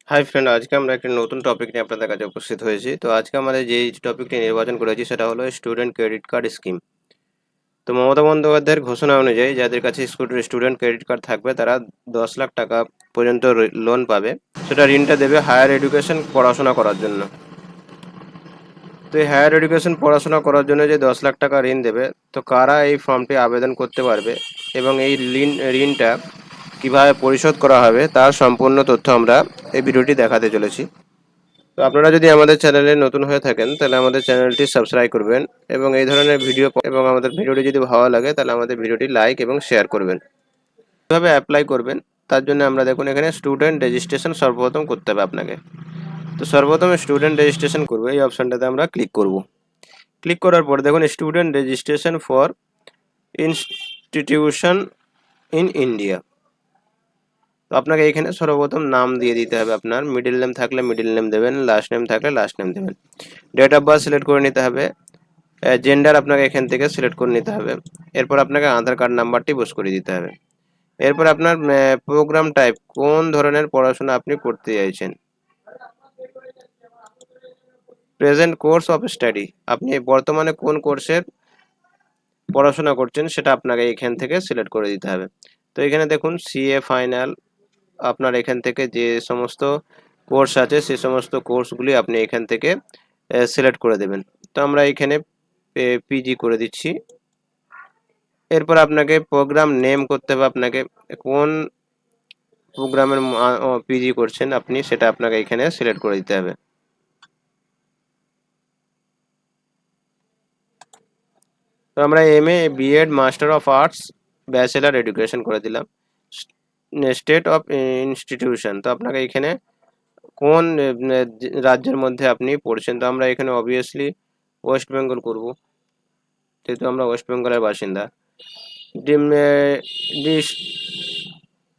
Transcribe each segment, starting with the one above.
Hi friend, আজকে আমরা একটা নতুন টপিক নিয়ে আপনাদের কাছে উপস্থিত হয়েছি। তো আজকে আমাদের যেই টপিকটি নির্বাচন করেছি সেটা হলো স্টুডেন্ট ক্রেডিট কার্ড স্কিম। তো মমতা বন্দ্যোপাধ্যায়ের ঘোষণা অনুযায়ী যাদের কাছে স্টুডেন্ট ক্রেডিট কার্ড থাকবে তারা 10 লাখ টাকা পর্যন্ত লোন পাবে। সেটা ঋণটা দেবে হায়ার এডুকেশন পড়াশোনা করার জন্য। তো এই হায়ার এডুকেশন পড়াশোনা করার জন্য যে 10 লাখ টাকা ঋণ দেবে, তো কারা এই ফর্মটি আবেদন করতে পারবে এবং এই ঋণটা কিভাবে পরিশোধ করা হবে তার সম্পূর্ণ তথ্য আমরা এই ভিডিওটি দেখাতে চলেছি। তো আপনারা যদি আমাদের চ্যানেলে নতুন হয়ে থাকেন তাহলে আমাদের চ্যানেলটি সাবস্ক্রাইব করবেন এবং এই ধরনের ভিডিও এবং আমাদের ভিডিওটি যদি ভালো লাগে তাহলে আমাদের ভিডিওটি লাইক এবং শেয়ার করবেন। কিভাবে অ্যাপ্লাই করবেন তার জন্য আমরা দেখুন এখানে স্টুডেন্ট রেজিস্ট্রেশন সর্বপ্রথম করতে হবে আপনাকে। তো সর্বপ্রথম স্টুডেন্ট রেজিস্ট্রেশন করবো, এই অপশানটাতে আমরা ক্লিক করব। ক্লিক করার পর দেখুন student registration for institution in India. তো আপনাকে এখানে সর্বপ্রথম নাম দিয়ে দিতে হবে, আপনার মিডিল নেম থাকলে মিডিল নেম দেবেন, লাস্ট নেম থাকলে লাস্ট নেম দেবেন। ডেট অফ বার্থ সিলেক্ট করে নিতে হবে, জেন্ডার আপনাকে এখান থেকে সিলেক্ট করে নিতে হবে। এরপর আপনাকে আধার কার্ড নাম্বারটি বস করে দিতে হবে। এরপর আপনার প্রোগ্রাম টাইপ, কোন ধরনের পড়াশোনা আপনি করতে চাইছেন। প্রেজেন্ট কোর্স অফ স্টাডি, আপনি বর্তমানে কোন কোর্সের পড়াশোনা করছেন সেটা আপনাকে এখান থেকে সিলেক্ট করে দিতে হবে। তো এখানে দেখুন সিএ ফাইনাল, আপনার এখান থেকে যে সমস্ত কোর্স আছে সে সমস্ত কোর্সগুলি আপনি এখান থেকে সিলেক্ট করে দেবেন। তো আমরা এখানে পিজি করে দিচ্ছি। এরপর আপনাকে প্রোগ্রাম নেম করতে হবে, আপনাকে কোন প্রোগ্রামের পিজি করছেন আপনি সেটা আপনাকে এখানে সিলেক্ট করে দিতে হবে। তো আমরা MA, B Ed, master of arts, bachelor education করে দিলাম। স্টেট অফ ইনস্টিটিউশন, তো আপনাকে এখানে কোন রাজ্যের মধ্যে আপনি পড়ছেন। তো আমরা এখানে অবভিয়াসলি ওয়েস্ট বেঙ্গল করব, যেহেতু আমরা ওয়েস্ট বেঙ্গলের বাসিন্দা।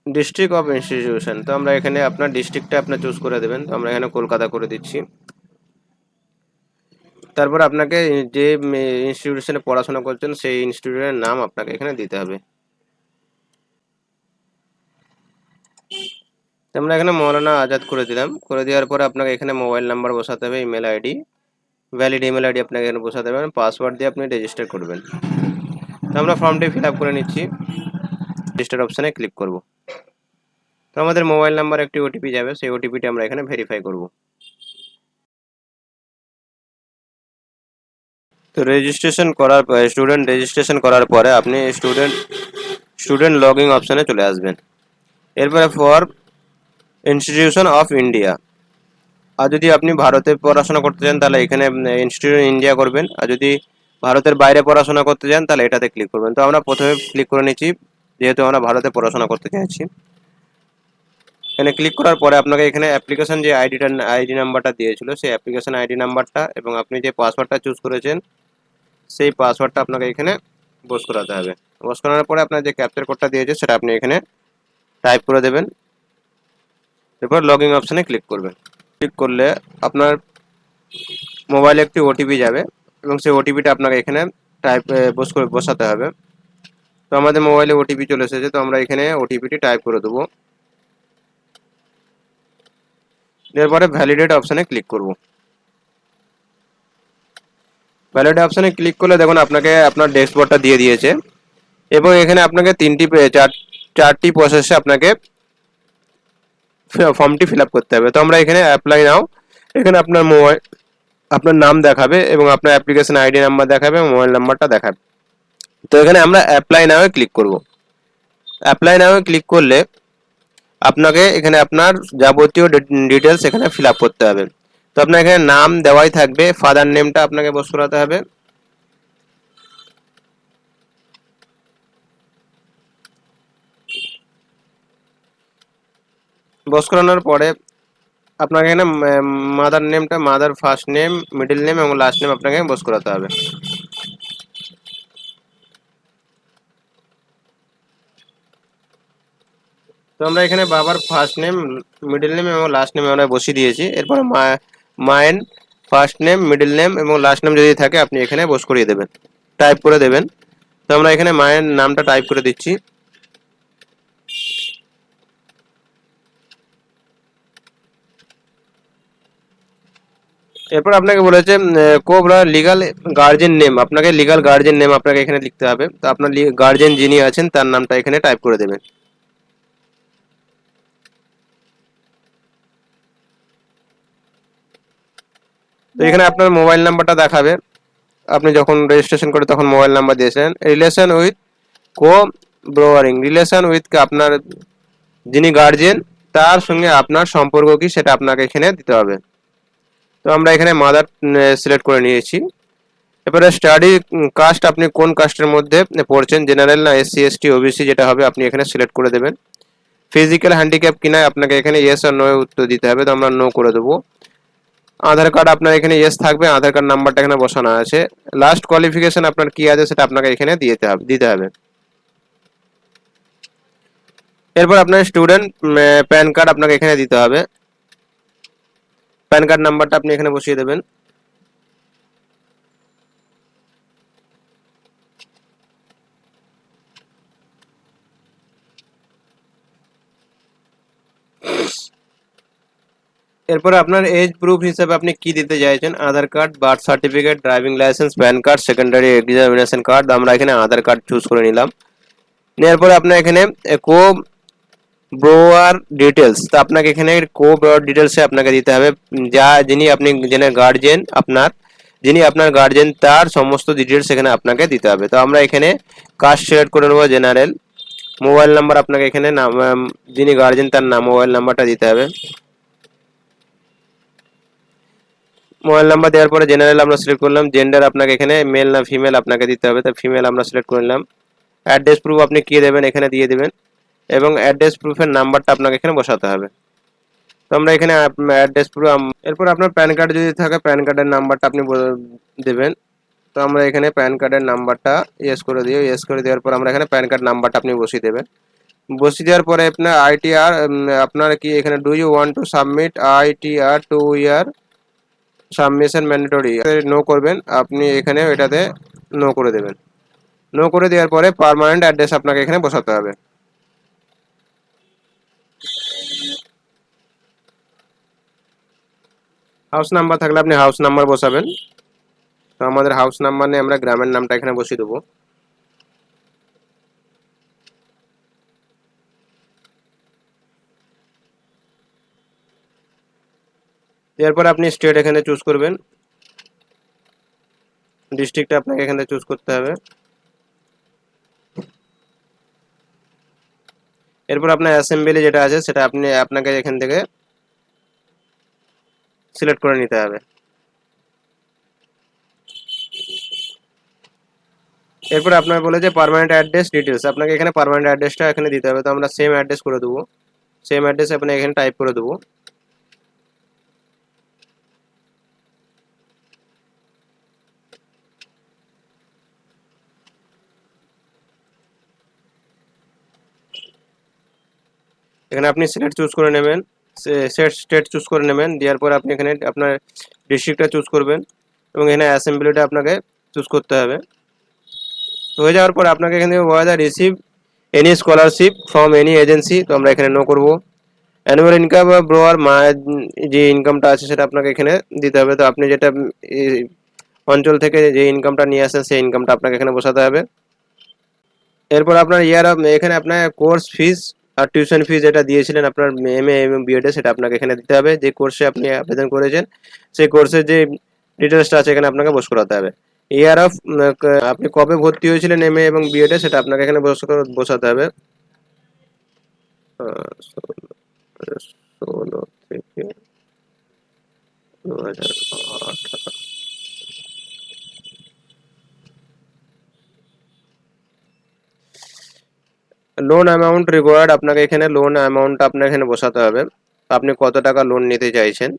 ডিস্ট্রিক্ট অফ ইনস্টিটিউশন, তো আমরা এখানে আপনার ডিস্ট্রিক্টটা আপনার চুজ করে দেবেন। তো আমরা এখানে কলকাতা করে দিচ্ছি। তারপর আপনাকে যে ইনস্টিটিউশনে পড়াশোনা করছেন সেই ইনস্টিটিউটের নাম আপনাকে এখানে দিতে হবে। তো আমরা এখানে মৌলানা আজাদ করে দিলাম। করে দেওয়ার পরে আপনাকে এখানে মোবাইল নাম্বার বসাতে হবে, email ID, valid email ID আপনাকে এখানে বসাতে হবে, পাসওয়ার্ড দিয়ে আপনি রেজিস্টার করবেন। তো আমরা ফর্মটি ফিল আপ করে নিচ্ছি, রেজিস্টার অপশানে ক্লিক করব। তো আমাদের মোবাইল নাম্বার একটি ওটিপি যাবে, সেই ওটিপিটি আমরা এখানে ভেরিফাই করব। তো রেজিস্ট্রেশন করার স্টুডেন্ট রেজিস্ট্রেশন করার পরে আপনি স্টুডেন্ট লগ ইন অপশানে চলে আসবেন। এরপরে ফর ইনস্টিটিউশন অফ ইন্ডিয়া, আর যদি আপনি ভারতে পড়াশোনা করতে চান তাহলে এখানে ইনস্টিটিউট ইন্ডিয়া করবেন, আর যদি ভারতের বাইরে পড়াশোনা করতে চান তাহলে এটাতে ক্লিক করবেন। তো আমরা প্রথমে ক্লিক করে নিচ্ছি, যেহেতু আমরা ভারতে পড়াশোনা করতে চাইছি। এখানে ক্লিক করার পরে আপনাকে এখানে অ্যাপ্লিকেশন যে আইডি নাম্বারটা দিয়েছিল সেই অ্যাপ্লিকেশন আইডি নাম্বারটা এবং আপনি যে পাসওয়ার্ডটা চুজ করেছেন সেই পাসওয়ার্ডটা আপনাকে এখানে বস করাতে হবে। বস করানোর পরে আপনার যে ক্যাপচার কোডটা দিয়েছে সেটা আপনি এখানে টাইপ করে দেবেন। এরপর লগ ইন অপশানে ক্লিক করবেন। ক্লিক করলে আপনার মোবাইলে একটি ওটিপি যাবে এবং সেই ওটিপিটা আপনাকে এখানে টাইপ বসাতে হবে। তো আমাদের মোবাইলে ওটিপি চলে এসেছে, তো আমরা এখানে ওটিপিটি টাইপ করে দেবো। এরপরে ভ্যালিডেট অপশানে ক্লিক করব। ভ্যালিডেট অপশানে ক্লিক করলে দেখুন আপনাকে আপনার ড্যাশবোর্ডটা দিয়ে দিয়েছে এবং এখানে আপনাকে চারটি প্রসেসে আপনাকে ফর্মটি ফিল আপ করতে হবে। তো আমরা এখানে অ্যাপ্লাই নাও, এখানে আপনার মোবাইল আপনার নাম দেখাবে এবং আপনার অ্যাপ্লিকেশন আইডি নাম্বার দেখাবে এবং মোবাইল নাম্বারটা দেখাবে। তো এখানে আমরা অ্যাপ্লাই নাও ক্লিক করব। অ্যাপ্লাই নাও ক্লিক করলে আপনাকে এখানে আপনার যাবতীয় ডিটেলস এখানে ফিল আপ করতে হবে। তো আপনার এখানে নাম দেওয়াই থাকবে, ফাদার নেমটা আপনাকে বস করাতে হবে। বস করানোর পরে আপনাকে এখানে মাদার নেমটা, mother first name, middle name এবং লাস্ট নেম আপনাকে বস করাতে হবে। তো আমরা এখানে বাবার ফার্স্ট নেম, মিডল নেম এবং লাস্ট নেম আমরা বসিয়ে দিয়েছি। এরপরে মায়ের ফার্স্ট নেম, মিডল নেম এবং লাস্ট নেম যদি থাকে আপনি এখানে বস করিয়ে দেবেন, টাইপ করে দেবেন। তো আমরা এখানে মায়ের নামটা টাইপ করে দিচ্ছি। এরপর আপনাকে বলেছে কোবরা লিগাল গার্জেন নেম, আপনাকে লিগাল গার্জেন নেম আপনাকে এখানে লিখতে হবে। তো আপনার গার্জেন যিনি আছেন তার নামটা এখানে টাইপ করে দেবেন। তো এখানে আপনার মোবাইল নাম্বারটা দেখাবে, আপনি যখন রেজিস্ট্রেশন করে তখন মোবাইল নাম্বার দিয়েছেন। Relation with co borrowing, relation with আপনার যিনি গার্জেন তার সঙ্গে আপনার সম্পর্ক কি সেটা আপনাকে এখানে দিতে হবে। তো আমরা এখানে মাদার সিলেক্ট করে নিয়েছি। এবারে স্টাডি কাস্ট, আপনি কোন কাস্টের মধ্যে পড়ছেন, জেনারেল না এসসি এসটি ওবিসি, যেটা হবে আপনি এখানে সিলেক্ট করে দেবেন। ফিজিক্যাল হ্যান্ডিক্যাপ কিনা আপনাকে এখানে ইয়েস আর নো উত্তর দিতে হবে, তো আমরা নো করে দেবো। আধার কার্ড আপনার এখানে ইয়েস থাকবে, আধার কার্ড নাম্বারটা এখানে বসানো আছে। লাস্ট কোয়ালিফিকেশন আপনার কি আছে সেটা আপনাকে এখানে দিতে হবে। এরপর আপনার স্টুডেন্ট প্যান কার্ড আপনাকে এখানে দিতে হবে, প্যান কার্ড নাম্বারটা আপনি এখানে বসিয়ে দেবেন। এরপরে আপনার এজ প্রুফ হিসেবে আপনি কি দিতে চাইছেন, Aadhaar card, birth certificate, driving licence, PAN card, secondary examination card. আমরা এখানে আধার কার্ড চুজ করে নিলাম। এরপরে আপনার এখানে কো ব্রোয়ার ডিটেলস, তো আপনাকে এখানে কো ব্রোয়ার ডিটেলসে আপনাকে দিতে হবে যিনি গার্জেন আপনার, যিনি আপনার গার্জেন তার সমস্ত ডিটেলস এখানে আপনাকে দিতে হবে। তো আমরা এখানে কাস্ট সিলেক্ট করে নেবো জেনারেল। মোবাইল নাম্বার আপনাকে এখানে যিনি গার্জেন তার মোবাইল নাম্বারটা দিতে হবে। মোবাইল নাম্বার দেওয়ার পরে জেনারেল আমরা সিলেক্ট করলাম। জেন্ডার আপনাকে এখানে মেল না ফিমেল আপনাকে দিতে হবে, তো ফিমেল আমরা সিলেক্ট করে নিলাম। অ্যাড্রেস প্রুফ আপনি কি দেবেন এখানে দিয়ে দেবেন, এবং অ্যাড্রেস প্রুফের নাম্বারটা আপনাকে এখানে বসাতে হবে। তো আমরা এখানে অ্যাড্রেস প্রুফ, এরপর আপনার প্যান কার্ড যদি থাকে প্যান কার্ডের নাম্বারটা আপনি দেবেন। তো আমরা এখানে প্যান কার্ডের নাম্বারটা ইয়েস করে দিই, ইয়েস করে দেওয়ার পর আমরা এখানে প্যান কার্ড নাম্বারটা আপনি বসিয়ে দেবেন। বসিয়ে দেওয়ার পরে আপনার আইটিআর, আপনার কি এখানে do you want to submit ITR 2 year submission mandatory, no করবেন আপনি এখানে, এটাতে নো করে দেবেন। নো করে দেওয়ার পরে পার্মানেন্ট অ্যাড্রেস আপনাকে এখানে বসাতে হবে। হাউস নাম্বার থাকলে আপনি হাউস নাম্বার বসাবেন। তো আমাদের হাউস নাম্বার নিয়ে আমরা গ্রামের নামটা এখানে বসিয়ে দেবো। এরপর আপনি স্টেট এখানে চুজ করবেন, ডিস্ট্রিক্টটা আপনাকে এখানে চুজ করতে হবে। এরপর আপনার অ্যাসেম্বলি যেটা আছে সেটা আপনাকে এখান থেকে সিলেক্ট করে নিতে হবে। এরপর আপনার বলে যে পার্মানেন্ট অ্যাড্রেস ডিটেলস, আপনাকে এখানে পার্মানেন্ট অ্যাড্রেসটা এখানে দিতে হবে। তো আমরা সেম অ্যাড্রেস করে দেবো, সেম অ্যাড্রেস আপনি এখানে টাইপ করে দেবো। এখানে আপনি সিলেক্ট চুজ করে নেবেন, স্টেট চুজ করে নেবেন। দেওয়ার পর আপনি এখানে আপনার ডিস্ট্রিক্টটা চুজ করবেন, এবং এখানে অ্যাসেম্বলিটা আপনাকে চুজ করতে হবে। তো হয়ে যাওয়ার পর আপনাকে এখান থেকে বলা যায় receive any scholarship from any agency, তো আমরা এখানে নো করবো। অ্যানুয়াল ইনকাম বা ব্রোয়ার যে ইনকামটা আছে সেটা আপনাকে এখানে দিতে হবে। তো আপনি যেটা এই অঞ্চল থেকে যে ইনকামটা নিয়ে আসেন সেই ইনকামটা আপনাকে এখানে বসাতে হবে। এরপর আপনার এখানে আপনার কোর্স ফিস আর টিউশন ফিস যেটা দিয়েছিলেন আপনার এমএ এবং বিএডে, সেটা আপনাকে এখানে দিতে হবে। যে কোর্সে আপনি আবেদন করেছেন সেই কোর্সের যে ডিটেলসটা আছে এখানে আপনাকে বস করাতে হবে। ইয়ার অফ, আপনি কবে ভর্তি হয়েছিলেন এমএ এবং বিএডে সেটা আপনাকে এখানে বসাতে হবে। 16 থেকে 2018। লোন অ্যামাউন্ট রিকোয়ার্ড, আপনাকে এখানে লোন অ্যামাউন্ট আপনাকে এখানে বসাতে হবে, আপনি কত টাকা লোন নিতে চাইছেন।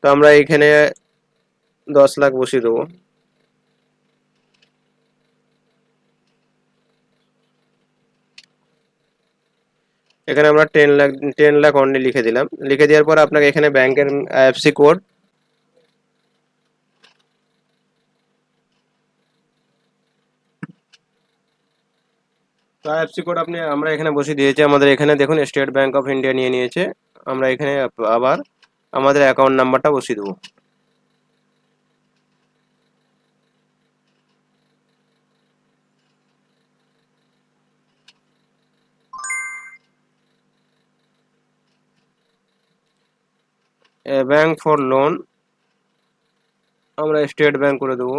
তো আমরা এখানে 10 লাখ বসিয়ে দেবো। এখানে আমরা 10 লাখ, 10 লাখ অনলি লিখে দিলাম। লিখে দেওয়ার পর আপনাকে এখানে ব্যাংকের আইএফসি কোড, তো আইএফসি কোড আমরা এখানে বসিয়ে দিয়েছি। আমাদের এখানে দেখুন স্টেট ব্যাংক অফ ইন্ডিয়া নিয়ে নিয়েছে। আমরা এখানে আবার আমাদের অ্যাকাউন্ট নাম্বারটা বসিয়ে দেবো। ব্যাংক ফর লোন আমরা স্টেট ব্যাংক করে দেবো।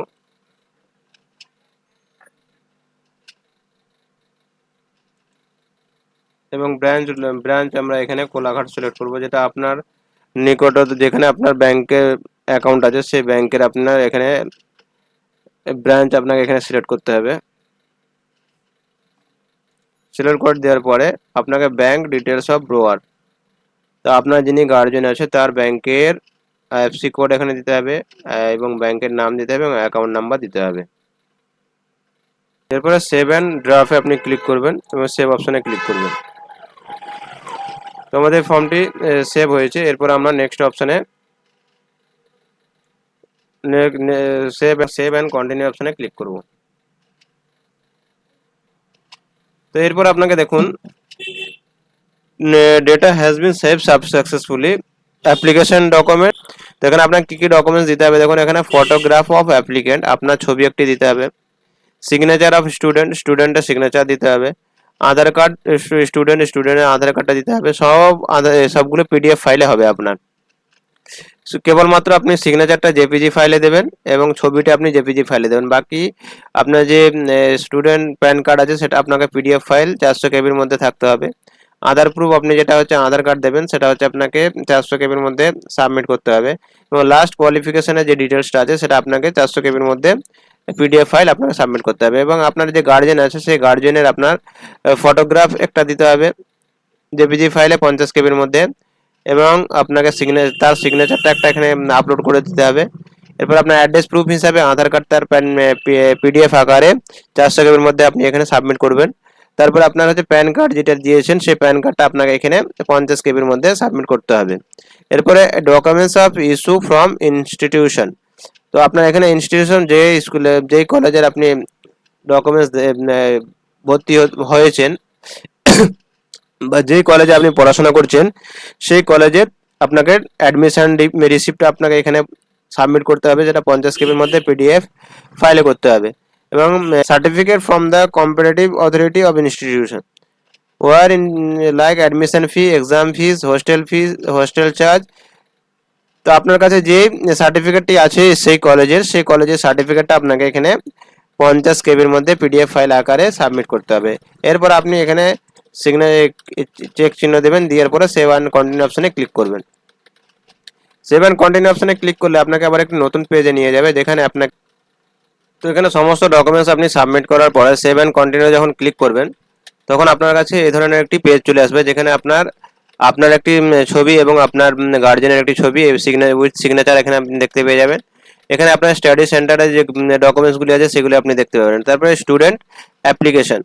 এবং ব্রাঞ্চ আমরা এখানে কোলাঘাট সিলেক্ট করব, যেটা আপনার নিকটত যেখানে আপনার ব্যাংকের অ্যাকাউন্ট আছে সেই ব্যাংকের আপনার এখানে ব্রাঞ্চ আপনাকে এখানে সিলেক্ট করতে হবে। সিলেক্ট করে দেওয়ার পরে আপনাকে ব্যাংক ডিটেলস অফ ব্রোয়ার, তো আপনার যিনি গার্জিয়ান আছে তার ব্যাংকের আইএফসি কোড এখানে দিতে হবে এবং ব্যাংকের নাম দিতে হবে এবং অ্যাকাউন্ট নাম্বার দিতে হবে। এরপরে সেভ অ্যান্ড ড্রাফটে আপনি ক্লিক করবেন এবং সেভ অপশনে ক্লিক করবেন। তো আমাদের ফর্মটি সেভ হয়েছে। এরপর আমরা নেক্সট অপশনে সেভ অ্যান্ড কন্টিনিউ অপশনে ক্লিক করব। তো এরপর আপনাকে দেখুন data has been save successfully, application document. তো এখানে আপনার কী কী ডকুমেন্টস দিতে হবে দেখুন, এখানে ফটোগ্রাফ অফ অ্যাপ্লিকেন্ট, আপনার ছবি একটি দিতে হবে, সিগনেচার অফ স্টুডেন্টের সিগনেচার দিতে হবে, আধার কার্ড স্টুডেন্টের আধার কার্ডটা দিতে হবে। সবগুলো পিডিএফ ফাইলে হবে আপনার। কেবলমাত্র আপনি সিগনেচারটা জেপিজি ফাইলে দেবেন এবং ছবিটা আপনি জেপিজি ফাইলে দেবেন। বাকি আপনার যে স্টুডেন্ট প্যান কার্ড আছে সেটা আপনাকে পিডিএফ ফাইল 400 কেবির মধ্যে থাকতে হবে। আধার প্রুফ আপনি যেটা হচ্ছে আধার কার্ড দেবেন সেটা হচ্ছে আপনাকে 400 কেবির মধ্যে সাবমিট করতে হবে। এবং লাস্ট কোয়ালিফিকেশনের যে ডিটেলসটা আছে সেটা আপনাকে 400 কেবির মধ্যে পিডিএফ ফাইল আপনাকে সাবমিট করতে হবে। এবং আপনার যে গার্জিয়ান আছে সেই গার্জিয়ানের আপনার ফটোগ্রাফ একটা দিতে হবে জেপিজি ফাইলে 50 কেবির মধ্যে, এবং আপনাকে তার সিগনেচারটা একটা এখানে আপলোড করে দিতে হবে। এরপর আপনার অ্যাড্রেস প্রুফ হিসাবে আধার কার্ড তার পিডিএফ আকারে 400 কেবির মধ্যে আপনি এখানে সাবমিট করবেন। তারপর আপনার হচ্ছে প্যান কার্ড যেটা দিয়েছেন সেই প্যান কার্ডটা আপনাকে এখানে 50 কেবির মধ্যে সাবমিট করতে হবে। এরপরে documents of issue from institution, তো আপনার এখানে ইনস্টিটিউশন যে স্কুলে যেই কলেজের আপনি ডকুমেন্টস ভর্তি হয়েছেন বা যেই কলেজে আপনি পড়াশোনা করছেন সেই কলেজের আপনাকে অ্যাডমিশন রিসিপ্টটা আপনাকে এখানে সাবমিট করতে হবে, যেটা 50 কেবির মধ্যে পিডিএফ ফাইলে করতে হবে। এবং certificate from the competitive authority of institution wherein like admission fee, exam fees, hostel charge. তো আপনার কাছে যে সার্টিফিকেটটি আছে সেই কলেজের সার্টিফিকেটটা আপনাকে এখানে 50 কেবির মধ্যে পিডিএফ ফাইল আকারে সাবমিট করতে হবে। এরপর আপনি এখানে চেক চিহ্ন দেবেন, দেওয়ার পরে সেভ অ্যান্ড কন্টিনিউ অপশনে ক্লিক করবেন। সেভ অ্যান্ড কন্টিনিউ অপশনে ক্লিক করলে আপনাকে আবার একটি নতুন পেজে নিয়ে যাবে, যেখানে আপনাকে তো এখানে সমস্ত ডকুমেন্টস আপনি সাবমিট করার পরে সেভ অ্যান্ড কন্টিনিউ যখন ক্লিক করবেন তখন আপনার কাছে এই ধরনের একটি পেজ চলে আসবে, যেখানে আপনার একটি ছবি এবং আপনার গার্জেনের একটি ছবি উইথ সিগনেচার এখানে আপনি দেখতে পেয়ে যাবেন। এখানে আপনার স্টাডি সেন্টারে যে ডকুমেন্টসগুলি আছে সেগুলি আপনি দেখতে পাবেন। তারপরে স্টুডেন্ট অ্যাপ্লিকেশন,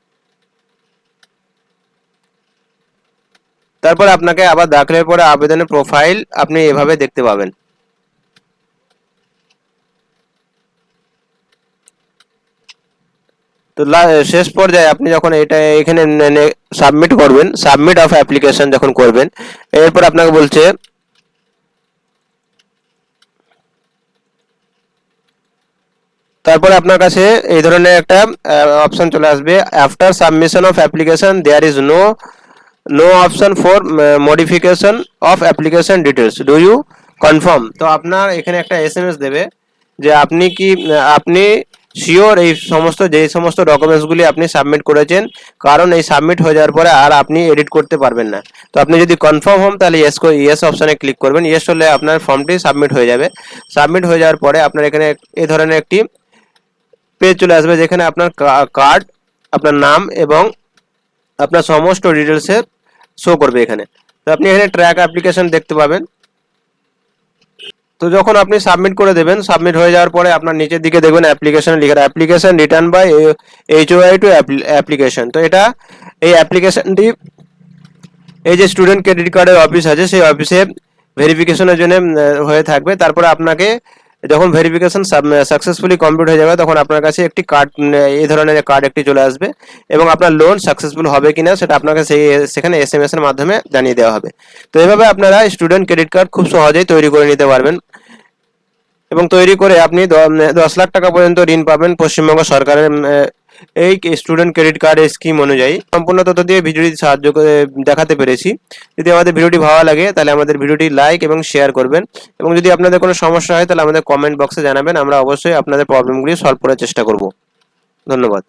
তারপর আপনাকে আবার দাখিলের পরে আবেদনের প্রোফাইল আপনি এভাবে দেখতে পাবেন। তো শেষ পর্যায়ে আপনি যখন এটা এখানে সাবমিট করবেন, সাবমিট অফ অ্যাপ্লিকেশন যখন করবেন, এরপর আপনাকে বলছে তারপরে আপনার কাছে এই ধরনের একটা অপশন চলে আসবে, after submission of application there is no option for modification of application details, do you confirm. তো আপনার এখানে একটা এসএমএস দেবে যে আপনি শিওর এই সমস্ত ডকুমেন্টসগুলি আপনি সাবমিট করেছেন, কারণ এই সাবমিট হয়ে যাওয়ার পরে আর আপনি এডিট করতে পারবেন না। তো আপনি যদি কনফার্ম হন তাহলে ইয়েস অপশানে ক্লিক করবেন। ইয়েস হলে আপনার ফর্মটি সাবমিট হয়ে যাবে। সাবমিট হয়ে যাওয়ার পরে আপনার এখানে এই ধরনের একটি পেজ চলে আসবে, যেখানে আপনার কার্ড, আপনার নাম এবং আপনার সমস্ত ডিটেলসে শো করবে এখানে। তো আপনি এখানে ট্র্যাক অ্যাপ্লিকেশন দেখতে পাবেন। তো যখন আপনি সাবমিট করে দেবেন, সাবমিট হয়ে যাওয়ার পরে আপনার নিচের দিকে দেখবেন অ্যাপ্লিকেশন লেখা, application return by HOI to application. তো এই অ্যাপ্লিকেশনটি এই যে স্টুডেন্ট ক্রেডিট কার্ডের অফিস আছে সেই অফিসে ভেরিফিকেশনের জন্য হয়ে থাকবে। তারপরে আপনাকে যখন ভেরিফিকেশন সাকসেসফুলি কমপ্লিট হয়ে যাবে তখন আপনার কাছে একটি কার্ড, এই ধরনের কার্ড একটি চলে আসবে এবং আপনার লোন সাকসেসফুল হবে কিনা সেটা আপনাকে সেখানে SMS এর মাধ্যমে জানিয়ে দেওয়া হবে। তো এভাবে আপনারা স্টুডেন্ট ক্রেডিট কার্ড খুব সহজেই তৈরি করে নিতে পারবেন এবং তৈরি করে আপনি 10 লাখ টাকা পর্যন্ত ঋণ পাবেন পশ্চিমবঙ্গ সরকারের এই স্টুডেন্ট ক্রেডিট কার্ড স্কিম অনুযায়ী সম্পূর্ণ তথ্য দিয়ে ভিডিওটি দেখাতে পেরেছি। যদি আমাদের ভিডিওটি ভালো লাগে তাহলে আমাদের ভিডিওটি লাইক এবং শেয়ার করবেন, এবং যদি আপনাদের কোনো সমস্যা হয় তাহলে আমাদের কমেন্ট বক্সে জানাবেন, আমরা অবশ্যই আপনাদের প্রবলেমগুলি সলভ করার চেষ্টা করব। ধন্যবাদ।